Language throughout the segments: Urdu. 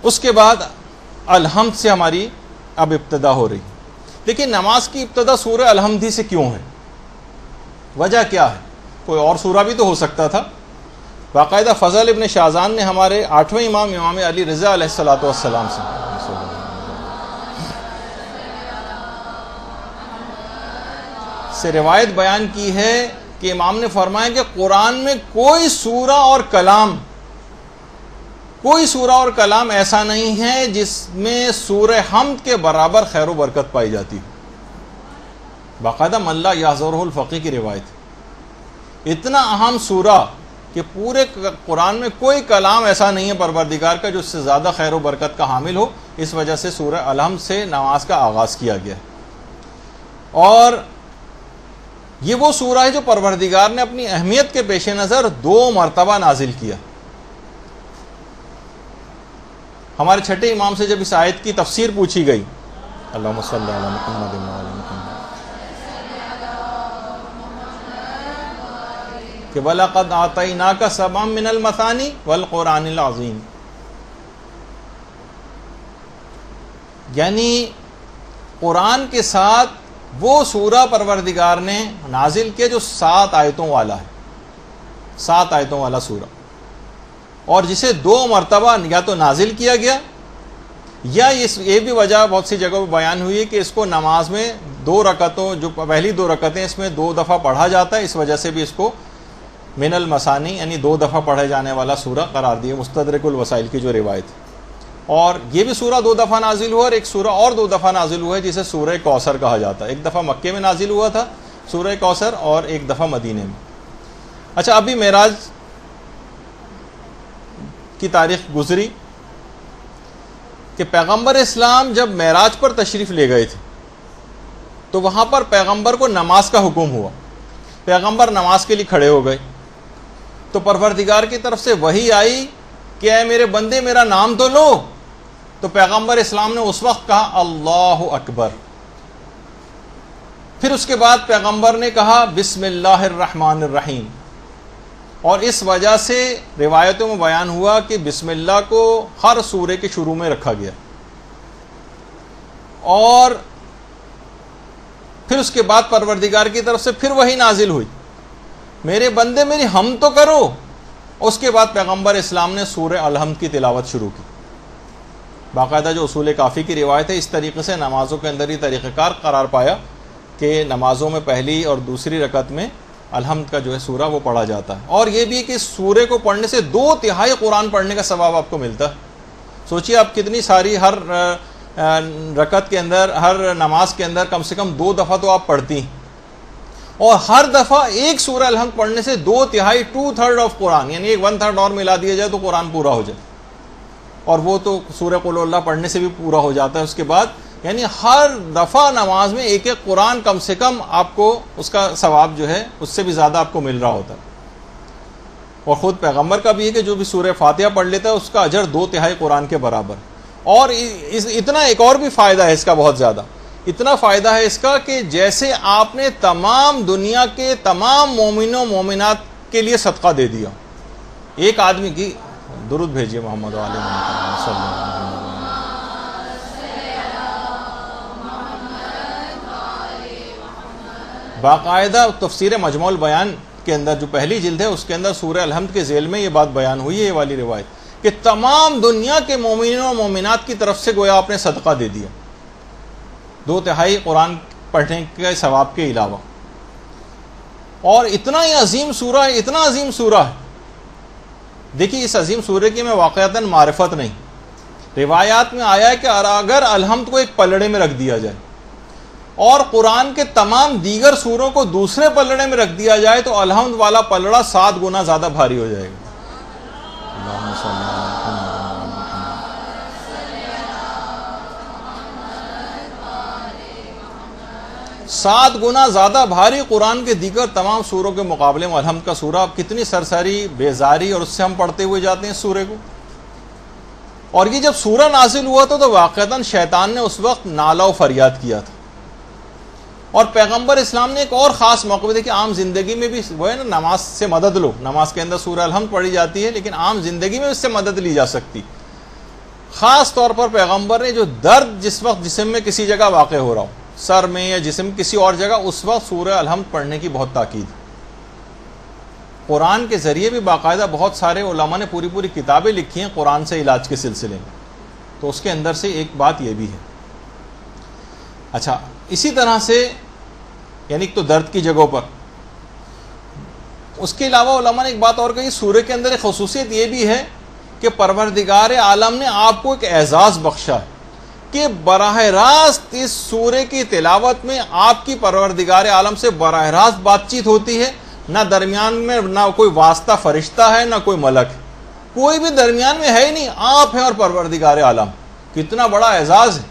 اس کے بعد الحمد سے ہماری اب ابتدا ہو رہی. لیکن نماز کی ابتدا سورہ الحمد ہی سے کیوں ہے؟ وجہ کیا ہے؟ کوئی اور سورہ بھی تو ہو سکتا تھا. باقاعدہ فضل ابن شازان نے ہمارے 8ویں امام علی رضا علیہ الصلوۃ والسلام سے روایت بیان کی ہے کہ امام نے فرمایا کہ قرآن میں کوئی سورہ اور کلام ایسا نہیں ہے جس میں سورہ حمد کے برابر خیر و برکت پائی جاتی ہے. باقاعدہ من لا یحضرہ الفقیہ کی روایت. اتنا اہم سورہ کہ پورے قرآن میں کوئی کلام ایسا نہیں ہے پروردگار کا جو اس سے زیادہ خیر و برکت کا حامل ہو. اس وجہ سے سورہ الحمد سے نماز کا آغاز کیا گیا ہے. اور یہ وہ سورہ ہے جو پروردگار نے اپنی اہمیت کے پیش نظر 2 مرتبہ نازل کیا. ہمارے چھٹے امام سے جب اس آیت کی تفسیر پوچھی گئی، اللہم صلی علی محمد وعلی محمد، کہ وَلَقَدْ آتَيْنَاكَ سَبْعًا مِّنَ الْمَثَانِي وَالْقُرْآنِ الْعَظِيمِ، یعنی قرآن کے ساتھ وہ سورہ پروردگار نے نازل کیا جو 7 آیتوں والا ہے، 7 آیتوں والا سورہ، اور جسے 2 مرتبہ یا تو نازل کیا گیا، یا یہ بھی وجہ بہت سی جگہوں پہ بیان ہوئی ہے کہ اس کو نماز میں 2 رکعتوں، جو پہلی 2 رکعتیں اس میں 2 دفعہ پڑھا جاتا ہے، اس وجہ سے بھی اس کو من المثانی یعنی 2 دفعہ پڑھے جانے والا سورہ قرار دیا. مستدرک الوسائل کی جو روایت ہے. اور یہ بھی سورہ 2 دفعہ نازل ہوا، اور ایک سورہ اور 2 دفعہ نازل ہوا ہے جسے سورہ کوثر کہا جاتا ہے. ایک دفعہ مکے میں نازل ہوا تھا سورہ کوثر، اور ایک دفعہ مدینے میں. اچھا، ابھی معراج کی تاریخ گزری کہ پیغمبر اسلام جب معراج پر تشریف لے گئے تھے تو وہاں پر پیغمبر کو نماز کا حکم ہوا. پیغمبر نماز کے لیے کھڑے ہو گئے تو پروردگار کی طرف سے وحی آئی کہ اے میرے بندے میرا نام تو لو. تو پیغمبر اسلام نے اس وقت کہا اللہ اکبر. پھر اس کے بعد پیغمبر نے کہا بسم اللہ الرحمن الرحیم، اور اس وجہ سے روایتوں میں بیان ہوا کہ بسم اللہ کو ہر سورے کے شروع میں رکھا گیا. اور پھر اس کے بعد پروردگار کی طرف سے پھر وہی نازل ہوئی، میرے بندے میری حمد تو کرو. اس کے بعد پیغمبر اسلام نے سورہ الحمد کی تلاوت شروع کی. باقاعدہ جو اصول کافی کی روایت ہے، اس طریقے سے نمازوں کے اندر ہی طریقہ کار قرار پایا کہ نمازوں میں پہلی اور دوسری رکعت میں الحمد کا جو ہے سورہ وہ پڑھا جاتا ہے. اور یہ بھی کہ اس سورے کو پڑھنے سے 2/3 قرآن پڑھنے کا ثواب آپ کو ملتا ہے. سوچئے آپ کتنی ساری ہر رکعت کے اندر، ہر نماز کے اندر کم سے کم 2 دفعہ تو آپ پڑھتی ہیں، اور ہر دفعہ ایک سورہ الحمد پڑھنے سے 2/3 2/3 آف قرآن، یعنی 1/3 اور ملا دیا جائے تو قرآن پورا ہو جائے. اور وہ تو سورہ قل اللہ پڑھنے سے بھی پورا ہو جاتا ہے. اس کے بعد یعنی ہر دفعہ نماز میں ایک قرآن کم سے کم آپ کو اس کا ثواب جو ہے اس سے بھی زیادہ آپ کو مل رہا ہوتا ہے. اور خود پیغمبر کا بھی ہے کہ جو بھی سورہ فاتحہ پڑھ لیتا ہے اس کا اجر 2/3 قرآن کے برابر. اور اتنا ایک اور بھی فائدہ ہے اس کا، بہت زیادہ اتنا فائدہ ہے اس کا کہ جیسے آپ نے تمام دنیا کے تمام مومنوں مومنات کے لیے صدقہ دے دیا. ایک آدمی کی درود بھیجیے محمد علیہ محمد صلی اللہ علیہ وسلم. باقاعدہ تفسیر مجموع البیان کے اندر جو پہلی جلد ہے اس کے اندر سورہ الحمد کے ذیل میں یہ بات بیان ہوئی ہے، یہ والی روایت، کہ تمام دنیا کے مومنین و مومنات کی طرف سے گویا آپ نے صدقہ دے دیا 2/3 قرآن پڑھنے کے ثواب کے علاوہ. اور اتنا ہی عظیم سورہ ہے، اتنا عظیم سورہ ہے. دیکھیے اس عظیم سورہ کی میں واقعتاً معرفت نہیں، روایات میں آیا ہے کہ اگر الحمد کو ایک پلڑے میں رکھ دیا جائے اور قرآن کے تمام دیگر سوروں کو دوسرے پلڑے میں رکھ دیا جائے تو الحمد والا پلڑا 7 گنا زیادہ بھاری ہو جائے گا. اللہم صلی اللہ علیہ وسلم. 7 گنا زیادہ بھاری قرآن کے دیگر تمام سوروں کے مقابلے میں الحمد کا سورہ. اب کتنی سرسری بیزاری اور اس سے ہم پڑھتے ہوئے جاتے ہیں سورے کو. اور یہ جب سورہ نازل ہوا تھا تو واقعتاً شیطان نے اس وقت نالہ و فریاد کیا تھا. اور پیغمبر اسلام نے ایک اور خاص موقع پہ دیکھیں، عام زندگی میں بھی وہ ہے نا، نماز سے مدد لو، نماز کے اندر سورہ الحمد پڑھی جاتی ہے لیکن عام زندگی میں اس سے مدد لی جا سکتی. خاص طور پر پیغمبر نے جو درد جس وقت جسم میں کسی جگہ واقع ہو رہا ہو، سر میں یا جسم کسی اور جگہ، اس وقت سورہ الحمد پڑھنے کی بہت تاکید ہے۔ قرآن کے ذریعے بھی باقاعدہ بہت سارے علماء نے پوری کتابیں لکھی ہیں قرآن سے علاج کے سلسلے میں، تو اس کے اندر سے ایک بات یہ بھی ہے۔ اچھا، اسی طرح سے یعنی تو درد کی جگہوں پر، اس کے علاوہ علماء نے ایک بات اور کہی، سورہ کے اندر ایک خصوصیت یہ بھی ہے کہ پروردگار عالم نے آپ کو ایک اعزاز بخشا ہے کہ براہ راست اس سورہ کی تلاوت میں آپ کی پروردگار عالم سے براہ راست بات چیت ہوتی ہے، نہ درمیان میں نہ کوئی واسطہ فرشتہ ہے نہ کوئی ملک ہے، کوئی بھی درمیان میں ہے ہی نہیں، آپ ہیں اور پروردگار عالم۔ کتنا بڑا اعزاز ہے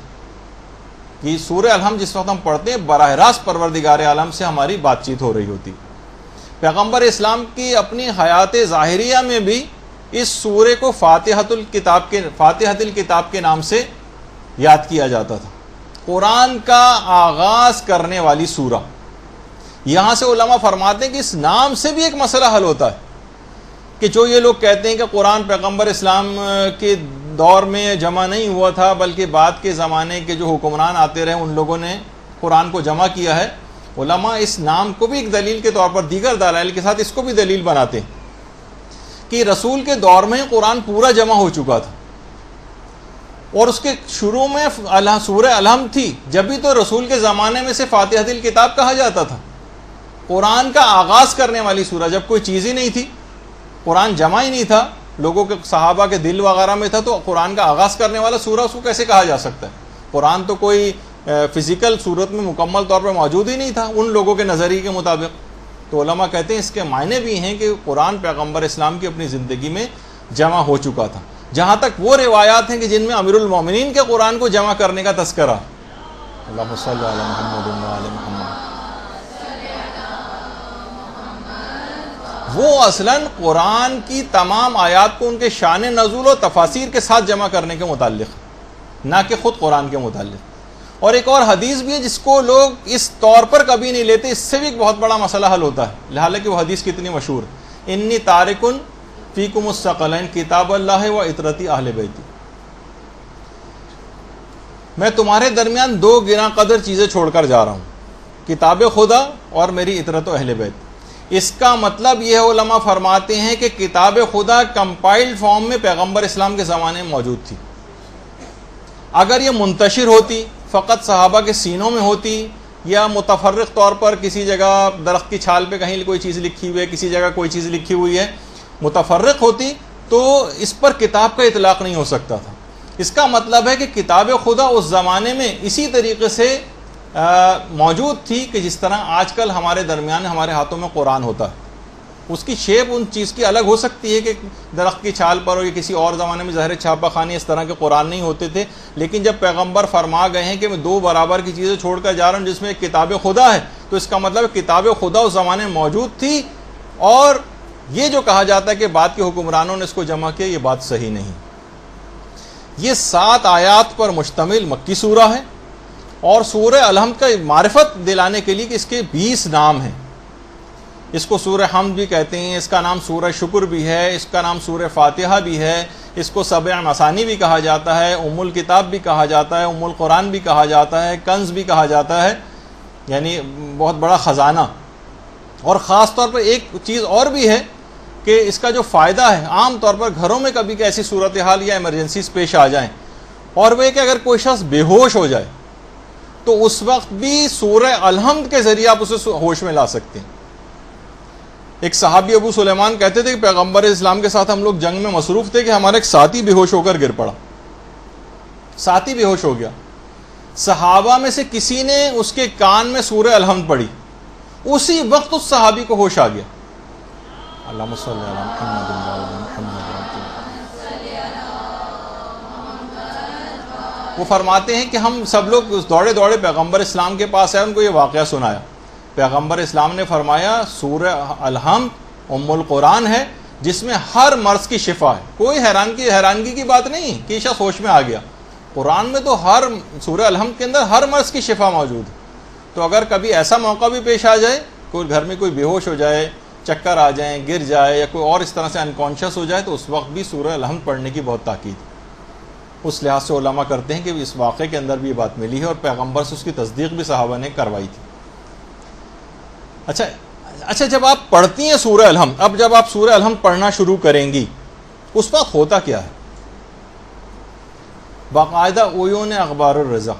کہ سورہ الحمد جس وقت ہم پڑھتے ہیں براہ راست پروردگار عالم سے ہماری بات چیت ہو رہی ہوتی۔ پیغمبر اسلام کی اپنی حیات ظاہریہ میں بھی اس سورے کو فاتحۃ الکتاب کے نام سے یاد کیا جاتا تھا، قرآن کا آغاز کرنے والی سورہ۔ یہاں سے علماء فرماتے ہیں کہ اس نام سے بھی ایک مسئلہ حل ہوتا ہے کہ جو یہ لوگ کہتے ہیں کہ قرآن پیغمبر اسلام کے دور میں جمع نہیں ہوا تھا بلکہ بعد کے زمانے کے جو حکمران آتے رہے ان لوگوں نے قرآن کو جمع کیا ہے، علماء اس نام کو بھی ایک دلیل کے طور پر دیگر دلائل کے ساتھ اس کو بھی دلیل بناتے ہیں کہ رسول کے دور میں قرآن پورا جمع ہو چکا تھا، اور اس کے شروع میں سورہ الحمد تھی، جب بھی تو رسول کے زمانے میں سے فاتحۃ الکتاب کہا جاتا تھا، قرآن کا آغاز کرنے والی سورہ، جب کوئی چیز ہی نہیں تھی، قرآن جمع ہی نہیں تھا، لوگوں کے صحابہ کے دل وغیرہ میں تھا، تو قرآن کا آغاز کرنے والا سورہ اس کو کیسے کہا جا سکتا ہے؟ قرآن تو کوئی فزیکل صورت میں مکمل طور پر موجود ہی نہیں تھا ان لوگوں کے نظریے کے مطابق۔ تو علماء کہتے ہیں اس کے معنی بھی ہیں کہ قرآن پیغمبر اسلام کی اپنی زندگی میں جمع ہو چکا تھا۔ جہاں تک وہ روایات ہیں کہ جن میں امیر المومنین کے قرآن کو جمع کرنے کا تذکرہ، اللہم صلی علی محمد و علی محمد، وہ اصلاً قرآن کی تمام آیات کو ان کے شان نزول و تفاسیر کے ساتھ جمع کرنے کے متعلق، نہ کہ خود قرآن کے متعلق۔ اور ایک اور حدیث بھی ہے جس کو لوگ اس طور پر کبھی نہیں لیتے، اس سے بھی ایک بہت بڑا مسئلہ حل ہوتا ہے، حالانکہ وہ حدیث کتنی مشہور، انی تارکن فیکم الثقلین کتاب اللہ و اطرتی اہل بیتی، میں تمہارے درمیان دو گراں قدر چیزیں چھوڑ کر جا رہا ہوں، کتاب خدا اور میری اطرت و اہل بیت۔ اس کا مطلب یہ ہے، علماء فرماتے ہیں کہ کتاب خدا کمپائلڈ فارم میں پیغمبر اسلام کے زمانے میں موجود تھی، اگر یہ منتشر ہوتی، فقط صحابہ کے سینوں میں ہوتی، یا متفرق طور پر کسی جگہ درخت کی چھال پہ کہیں کوئی چیز لکھی ہوئی ہے، کسی جگہ کوئی چیز لکھی ہوئی ہے، متفرق ہوتی، تو اس پر کتاب کا اطلاق نہیں ہو سکتا تھا۔ اس کا مطلب ہے کہ کتاب خدا اس زمانے میں اسی طریقے سے موجود تھی کہ جس طرح آج کل ہمارے درمیان ہمارے ہاتھوں میں قرآن ہوتا ہے۔ اس کی شیپ ان چیز کی الگ ہو سکتی ہے کہ درخت کی چھال پر ہو، یا کسی اور زمانے میں ظاہر چھاپہ خانے اس طرح کے قرآن نہیں ہوتے تھے، لیکن جب پیغمبر فرما گئے ہیں کہ میں دو برابر کی چیزیں چھوڑ کر جا رہا ہوں جس میں ایک کتاب خدا ہے، تو اس کا مطلب ہے کتاب خدا اس زمانے میں موجود تھی، اور یہ جو کہا جاتا ہے کہ بعد کے حکمرانوں نے اس کو جمع کیا، یہ بات صحیح نہیں۔ یہ 7 آیات پر مشتمل مکی سورہ ہے، اور سورہ الحمد کا معرفت دلانے کے لیے کہ اس کے 20 نام ہیں۔ اس کو سورہ حمد بھی کہتے ہیں، اس کا نام سورہ شکر بھی ہے، اس کا نام سورہ فاتحہ بھی ہے، اس کو سبع مثانی بھی کہا جاتا ہے، ام الکتاب بھی کہا جاتا ہے، ام القرآن بھی کہا جاتا ہے، کنز بھی کہا جاتا ہے، یعنی بہت بڑا خزانہ۔ اور خاص طور پر ایک چیز اور بھی ہے کہ اس کا جو فائدہ ہے، عام طور پر گھروں میں کبھی ایسی صورتحال یا ایمرجنسیز پیش آ جائیں، اور وہ کہ اگر کوئی شخص بے ہوش ہو جائے تو اس وقت بھی سورہ الحمد کے ذریعے آپ اسے ہوش میں لا سکتے ہیں۔ ایک صحابی ابو سلیمان کہتے تھے کہ پیغمبر اسلام کے ساتھ ہم لوگ جنگ میں مصروف تھے کہ ہمارا ایک ساتھی بے ہوش ہو کر گر پڑا، ساتھی بے ہوش ہو گیا، صحابہ میں سے کسی نے اس کے کان میں سورہ الحمد پڑھی، اسی وقت اس صحابی کو ہوش آ گیا۔ اللہم صلی علی محمد و علی محمد۔ وہ فرماتے ہیں کہ ہم سب لوگ دوڑے دوڑے پیغمبر اسلام کے پاس آئے، ان کو یہ واقعہ سنایا۔ پیغمبر اسلام نے فرمایا سورہ الحمد ام القرآن ہے جس میں ہر مرض کی شفا ہے۔ کوئی حیرانگی کی بات نہیں کہ شخص ہوش میں آ گیا، قرآن میں تو ہر سورہ الحمد کے اندر ہر مرض کی شفا موجود ہے۔ تو اگر کبھی ایسا موقع بھی پیش آ جائے، کوئی گھر میں کوئی بے ہوش ہو جائے، چکر آ جائیں، گر جائے، یا کوئی اور اس طرح سے انکانشیس ہو جائے، تو اس وقت بھی سورہ الحمد پڑھنے کی بہت تاکید ہے۔ اس لحاظ سے علماء کرتے ہیں کہ اس واقعے کے اندر بھی یہ بات ملی ہے اور پیغمبر سے اس کی تصدیق بھی صحابہ نے کروائی تھی۔ اچھا جب آپ پڑھتی ہیں سورہ الحمد، اب جب آپ سورہ الحمد پڑھنا شروع کریں گی اس وقت ہوتا کیا ہے؟ باقاعدہ عیون اخبار الرضا،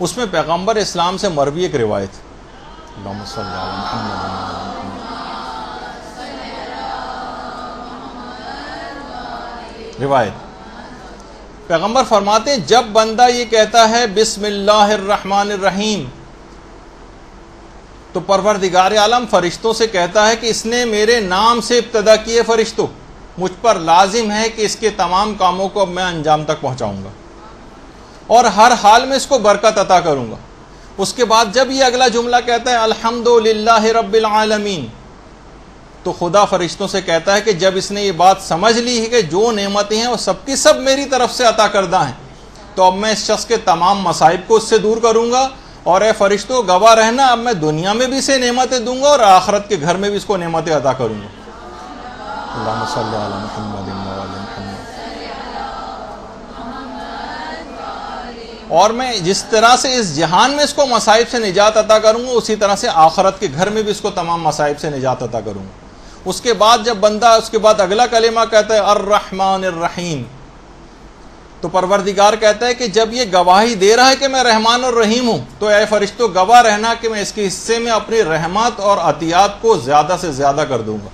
اس میں پیغمبر اسلام سے مروی ایک روایت، اللہم صلی علی محمد، روایت پیغمبر فرماتے ہیں جب بندہ یہ کہتا ہے بسم اللہ الرحمن الرحیم تو پروردگار عالم فرشتوں سے کہتا ہے کہ اس نے میرے نام سے ابتدا کی ہے، فرشتوں مجھ پر لازم ہے کہ اس کے تمام کاموں کو اب میں انجام تک پہنچاؤں گا اور ہر حال میں اس کو برکت عطا کروں گا۔ اس کے بعد جب یہ اگلا جملہ کہتا ہے الحمدللہ رب العالمین تو خدا فرشتوں سے کہتا ہے کہ جب اس نے یہ بات سمجھ لی ہے کہ جو نعمتیں ہیں وہ سب کی سب میری طرف سے عطا کردہ ہیں تو اب میں اس شخص کے تمام مصائب کو اس سے دور کروں گا، اور اے فرشتوں گواہ رہنا اب میں دنیا میں بھی اسے نعمتیں دوں گا اور آخرت کے گھر میں بھی اس کو نعمتیں عطا کروں گا۔ اللہم صلی علی محمد و علی محمد۔ اور میں جس طرح سے اس جہان میں اس کو مصائب سے نجات عطا کروں گا اسی طرح سے آخرت کے گھر میں بھی اس کو تمام مصائب سے نجات عطا کروں گا۔ اس کے بعد جب بندہ اس کے بعد اگلا کلمہ کہتا ہے الرحمن الرحیم تو پروردگار کہتا ہے کہ جب یہ گواہی دے رہا ہے کہ میں رحمان اور رحیم ہوں تو اے فرشتوں گواہ رہنا کہ میں اس کے حصے میں اپنی رحمت اور عطیات کو زیادہ سے زیادہ کر دوں گا۔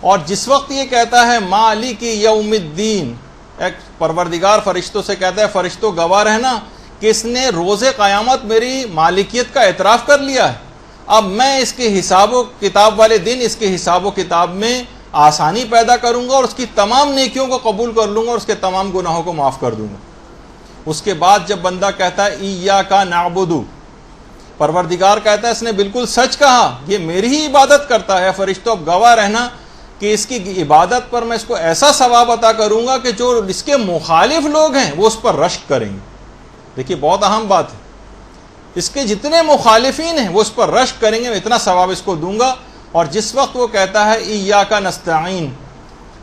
اور جس وقت یہ کہتا ہے مالک یوم الدین، ایک پروردگار فرشتوں سے کہتا ہے فرشتوں گواہ رہنا کہ اس نے روز قیامت میری مالکیت کا اعتراف کر لیا ہے، اب میں اس کے حساب و کتاب والے دن اس کے حساب و کتاب میں آسانی پیدا کروں گا اور اس کی تمام نیکیوں کو قبول کر لوں گا اور اس کے تمام گناہوں کو معاف کر دوں گا۔ اس کے بعد جب بندہ کہتا ہے ایاک نعبد، پروردگار کہتا ہے اس نے بالکل سچ کہا، یہ میری ہی عبادت کرتا ہے، فرشتوں اب گواہ رہنا کہ اس کی عبادت پر میں اس کو ایسا ثواب عطا کروں گا کہ جو اس کے مخالف لوگ ہیں وہ اس پر رشک کریں گے۔ دیکھیے بہت اہم بات ہے، اس کے جتنے مخالفین ہیں وہ اس پر رشک کریں گے، میں اتنا ثواب اس کو دوں گا۔ اور جس وقت وہ کہتا ہے ایاک نستعین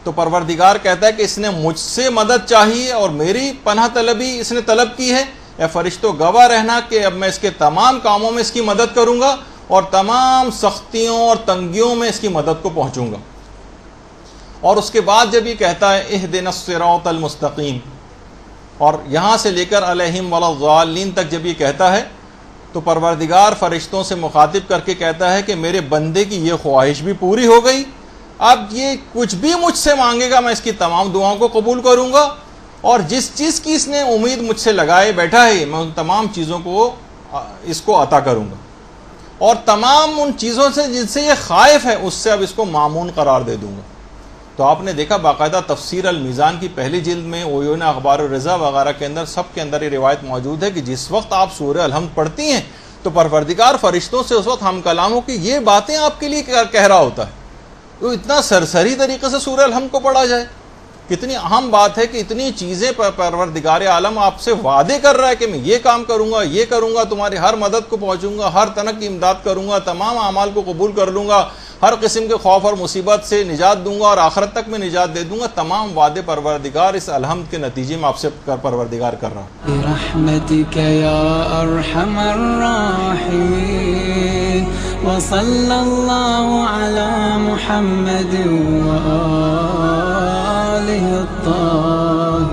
تو پروردگار کہتا ہے کہ اس نے مجھ سے مدد چاہیے اور میری پناہ طلبی اس نے طلب کی ہے، اے فرشتوں گواہ رہنا کہ اب میں اس کے تمام کاموں میں اس کی مدد کروں گا اور تمام سختیوں اور تنگیوں میں اس کی مدد کو پہنچوں گا۔ اور اس کے بعد جب یہ کہتا ہے اہدنا الصراط المستقیم اور یہاں سے لے کر علیہم ولا الضالین تک جب یہ کہتا ہے تو پروردگار فرشتوں سے مخاطب کر کے کہتا ہے کہ میرے بندے کی یہ خواہش بھی پوری ہو گئی، اب یہ کچھ بھی مجھ سے مانگے گا میں اس کی تمام دعاؤں کو قبول کروں گا، اور جس چیز کی اس نے امید مجھ سے لگائے بیٹھا ہے میں ان تمام چیزوں کو اس کو عطا کروں گا، اور تمام ان چیزوں سے جن سے یہ خائف ہے اس سے اب اس کو مامون قرار دے دوں گا۔ تو آپ نے دیکھا باقاعدہ تفسیر المیزان کی پہلی جلد میں عیون اخبار الرضا وغیرہ کے اندر سب کے اندر یہ روایت موجود ہے کہ جس وقت آپ سورہ الحمد پڑھتی ہیں تو پروردگار فرشتوں سے اس وقت ہم کلام ہو کہ یہ باتیں آپ کے لیے کہہ رہا ہوتا ہے، تو اتنا سرسری طریقے سے سورہ الحمد کو پڑھا جائے، کتنی اہم بات ہے کہ اتنی چیزیں پروردگار عالم آپ سے وعدے کر رہا ہے کہ میں یہ کام کروں گا، یہ کروں گا، تمہاری ہر مدد کو پہنچوں گا، ہر طرح کی امداد کروں گا، تمام اعمال کو قبول کر لوں گا، ہر قسم کے خوف اور مصیبت سے نجات دوں گا اور آخرت تک میں نجات دے دوں گا، تمام وعدے پروردگار اس الحمد کے نتیجے میں آپ سے پروردگار کر رہا ہے۔ برحمتک یا ارحم الراحمین وصلی اللہ علی محمد وآلہ الطاہرین۔